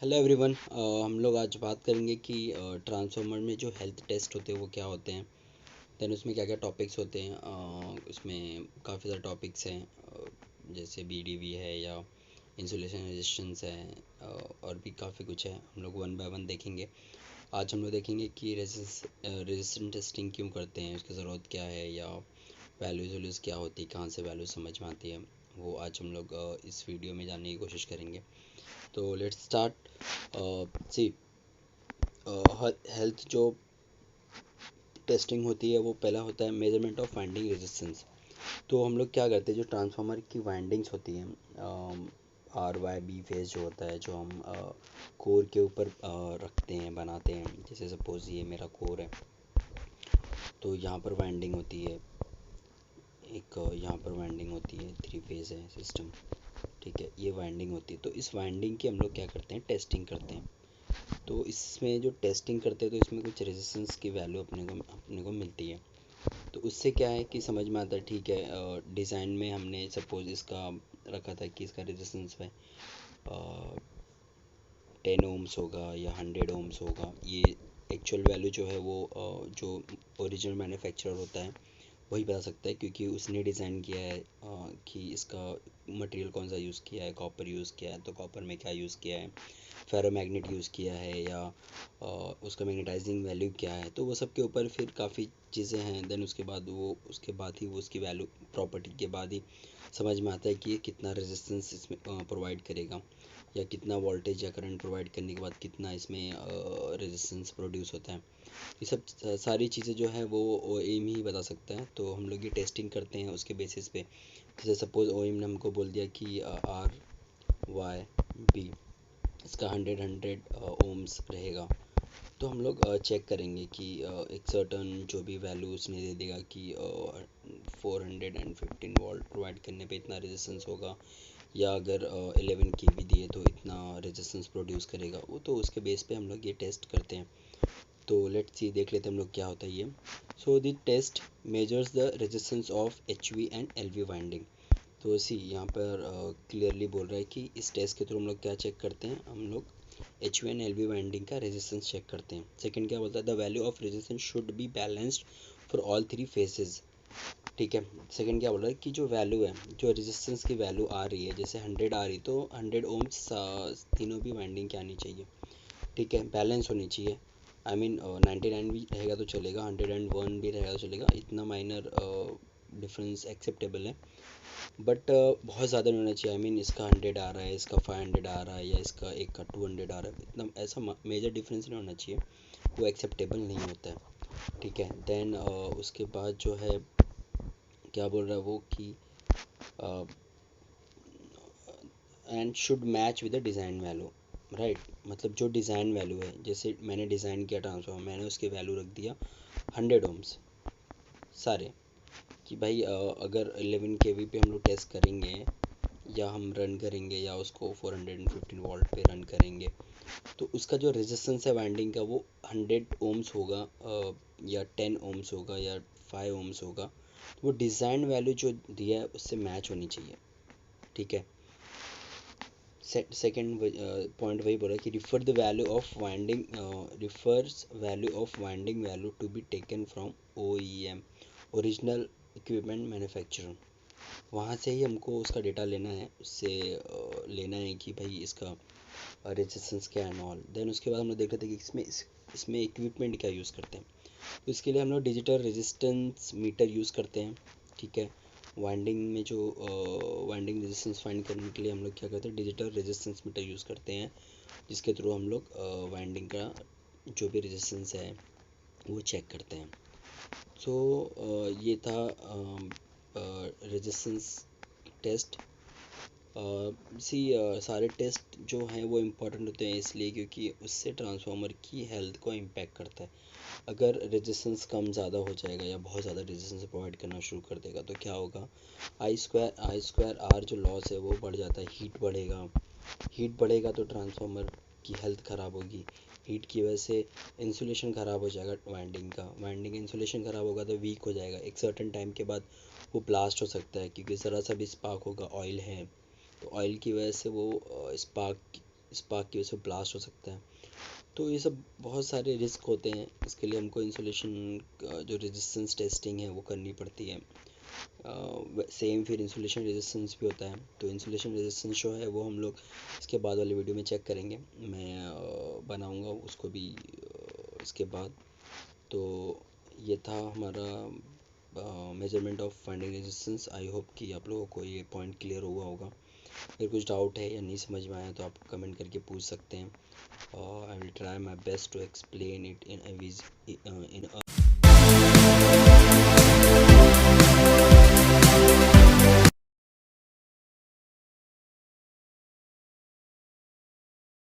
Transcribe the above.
Hello everyone. हम लोग आज बात करेंगे कि ट्रांसफार्मर में जो हेल्थ टेस्ट होते हैं वो क्या होते हैं, देन उसमें क्या क्या टॉपिक्स होते हैं। उसमें काफ़ी सारे टॉपिक्स हैं, जैसे बीडीवी है या इंसुलेशन रेजिस्टेंस है, और भी काफ़ी कुछ है। हम लोग वन बाय वन देखेंगे। आज हम लोग देखेंगे कि रेजिस्टेंस टेस्टिंग क्यों करते हैं, उसकी ज़रूरत क्या है, या वैल्यूज़ क्या होती है, कहाँ से वैल्यू समझ में आती है, वो आज हम लोग इस वीडियो में जानने की कोशिश करेंगे। तो लेट्स स्टार्ट। सी हेल्थ जो टेस्टिंग होती है वो पहला होता है मेजरमेंट ऑफ वाइंडिंग रेजिस्टेंस। तो हम लोग क्या करते हैं, जो ट्रांसफार्मर की वाइंडिंग्स होती हैं, आर वाई बी फेज जो होता है, जो हम कोर के ऊपर रखते हैं, बनाते हैं। जैसे सपोज ये मेरा कोर है, तो यहाँ पर वाइंडिंग होती है, एक यहाँ पर वाइंडिंग होती है, थ्री फेज है सिस्टम, ठीक है, ये वाइंडिंग होती है। तो इस वाइंडिंग की हम लोग क्या करते हैं, टेस्टिंग करते हैं। तो इसमें जो टेस्टिंग करते हैं तो इसमें कुछ रेजिस्टेंस की वैल्यू अपने को मिलती है। तो उससे क्या है कि समझ में आता है, ठीक है, डिज़ाइन में हमने सपोज इसका रखा था कि इसका रेजिस्टेंस है 10 ओम्स होगा या 100 ओम्स होगा। ये एक्चुअल वैल्यू जो है वो जो ओरिजिनल मैन्युफैक्चरर होता है वही बता सकता है, क्योंकि उसने डिज़ाइन किया है कि इसका मटेरियल कौन सा यूज़ किया है। कॉपर यूज़ किया है तो कॉपर में क्या यूज़ किया है, फेरोमैग्नेट यूज़ किया है, या उसका मैग्नेटाइजिंग वैल्यू क्या है। तो वो सब के ऊपर फिर काफ़ी चीज़ें हैं। देन उसके बाद ही वो उसकी वैल्यू प्रॉपर्टी के बाद ही समझ में आता है कि ये कितना रेजिस्टेंस इसमें प्रोवाइड करेगा, या कितना वोल्टेज या करंट प्रोवाइड करने के बाद कितना इसमें रेजिस्टेंस प्रोड्यूस होता है। ये सब सारी चीज़ें जो है वो एम ही बता सकता है। तो हम लोग ये टेस्टिंग करते हैं उसके बेसिस पे। जैसे सपोज ओ एम ने हमको बोल दिया कि आर वाई बी इसका 100 ओम्स रहेगा, तो हम लोग चेक करेंगे कि एक सर्टन जो भी वैल्यू उसने दे देगा कि 415 वोल्ट प्रोवाइड करने पे इतना रेजिस्टेंस होगा, या अगर 11 kV दिए तो इतना रेजिस्टेंस प्रोड्यूस करेगा। वो तो उसके बेस पे हम लोग ये टेस्ट करते हैं। तो लेट्स सी देख लेते हैं हम लोग क्या होता है ये। So the test measures the resistance of H V and L V winding. तो सी यहाँ पर क्लियरली बोल रहा है कि इस टेस्ट के थ्रू हम लोग क्या चेक करते हैं, हम लोग H V and L V winding का रेजिस्टेंस चेक करते हैं। सेकंड क्या बोलता है, the value of resistance should be balanced for all three faces. ठीक है, सेकंड क्या बोल रहा है कि जो वैल्यू है, जो रेजिस्टेंस की वैल्यू आ रही है, जैसे 100 आ रही तो 100 ओम्स तीनों भी वाइंडिंग के आनी चाहिए। ठीक है, बैलेंस होनी चाहिए। आई मीन 99 भी रहेगा तो चलेगा, 101 भी रहेगा तो चलेगा, इतना माइनर डिफरेंस एक्सेप्टेबल है। बट बहुत ज़्यादा नहीं होना चाहिए। आई मीन इसका 100 आ रहा है, इसका 500 आ रहा है, या इसका एक का 200 आ रहा है, इतना ऐसा मेजर डिफरेंस नहीं होना चाहिए, वो एक्सेप्टेबल नहीं होता है। ठीक है, देन उसके बाद जो है क्या बोल रहा है वो कि and should match with the design value. Right, मतलब जो डिज़ाइन वैल्यू है, जैसे मैंने डिज़ाइन किया ट्रांसफॉर्मर, मैंने उसकी वैल्यू रख दिया 100 ओम्स सारे, कि भाई अगर 11 kV पे हम लोग टेस्ट करेंगे या हम रन करेंगे, या उसको 415 वोल्ट पे रन करेंगे, तो उसका जो रेजिस्टेंस है वाइंडिंग का वो 100 ओम्स होगा, या 10 ओम्स होगा, या 5 ओम्स होगा। वो डिज़ाइन वैल्यू जो दिया है उससे मैच होनी चाहिए। ठीक है, सेकेंड पॉइंट वही बोला कि refer the value of winding, refers value of winding value to be taken from O E M, original equipment manufacturer. वहाँ से ही हमको उसका डेटा लेना है, उससे लेना है कि भाई इसका रेजिस्टेंस क्या है ऑल। देन उसके बाद हम लोग देख रहे थे कि इसमें इक्विपमेंट क्या यूज़ करते हैं। तो इसके लिए हम लोग डिजिटल रेजिस्टेंस मीटर यूज़ करते हैं। ठीक है, वाइंडिंग में जो वाइंडिंग रेजिस्टेंस फाइंड करने के लिए हम लोग क्या करते हैं, डिजिटल रेजिस्टेंस मीटर यूज़ करते हैं, जिसके थ्रू हम लोग वाइंडिंग का जो भी रेजिस्टेंस है वो चेक करते हैं। सो ये था रेजिस्टेंस टेस्ट। सारे टेस्ट जो हैं वो इम्पोर्टेंट होते हैं इसलिए क्योंकि उससे ट्रांसफार्मर की हेल्थ को इम्पैक्ट करता है। अगर रेजिस्टेंस कम ज़्यादा हो जाएगा या बहुत ज़्यादा रेजिस्टेंस प्रोवाइड करना शुरू कर देगा तो क्या होगा, आई स्क्वायर आर जो लॉस है वो बढ़ जाता है, हीट बढ़ेगा तो ट्रांसफार्मर की हेल्थ ख़राब होगी। हीट की वजह से इंसुलेशन ख़राब हो जाएगा, वाइंडिंग इंसुलेशन ख़राब होगा तो वीक हो जाएगा। एक सर्टेन टाइम के बाद वो ब्लास्ट हो सकता है, क्योंकि ज़रा सा भी स्पार्क होगा, ऑयल है तो ऑयल की वजह से वो स्पार्क स्पार्क की वजह से ब्लास्ट हो सकता है। तो ये सब बहुत सारे रिस्क होते हैं, इसके लिए हमको इंसुलेशन जो रेजिस्टेंस टेस्टिंग है वो करनी पड़ती है। सेम फिर इंसुलेशन रेजिस्टेंस भी होता है, तो इंसुलेशन रेजिस्टेंस जो है वो हम लोग इसके बाद वाले वीडियो में चेक करेंगे, मैं बनाऊंगा उसको भी इसके बाद। तो ये था हमारा measurement of finding resistance. I hope कि आप लोगों को ये पॉइंट क्लियर हुआ होगा। अगर कुछ डाउट है या नहीं समझ में आया तो आप कमेंट करके पूछ सकते हैं, और I will try my best to explain it in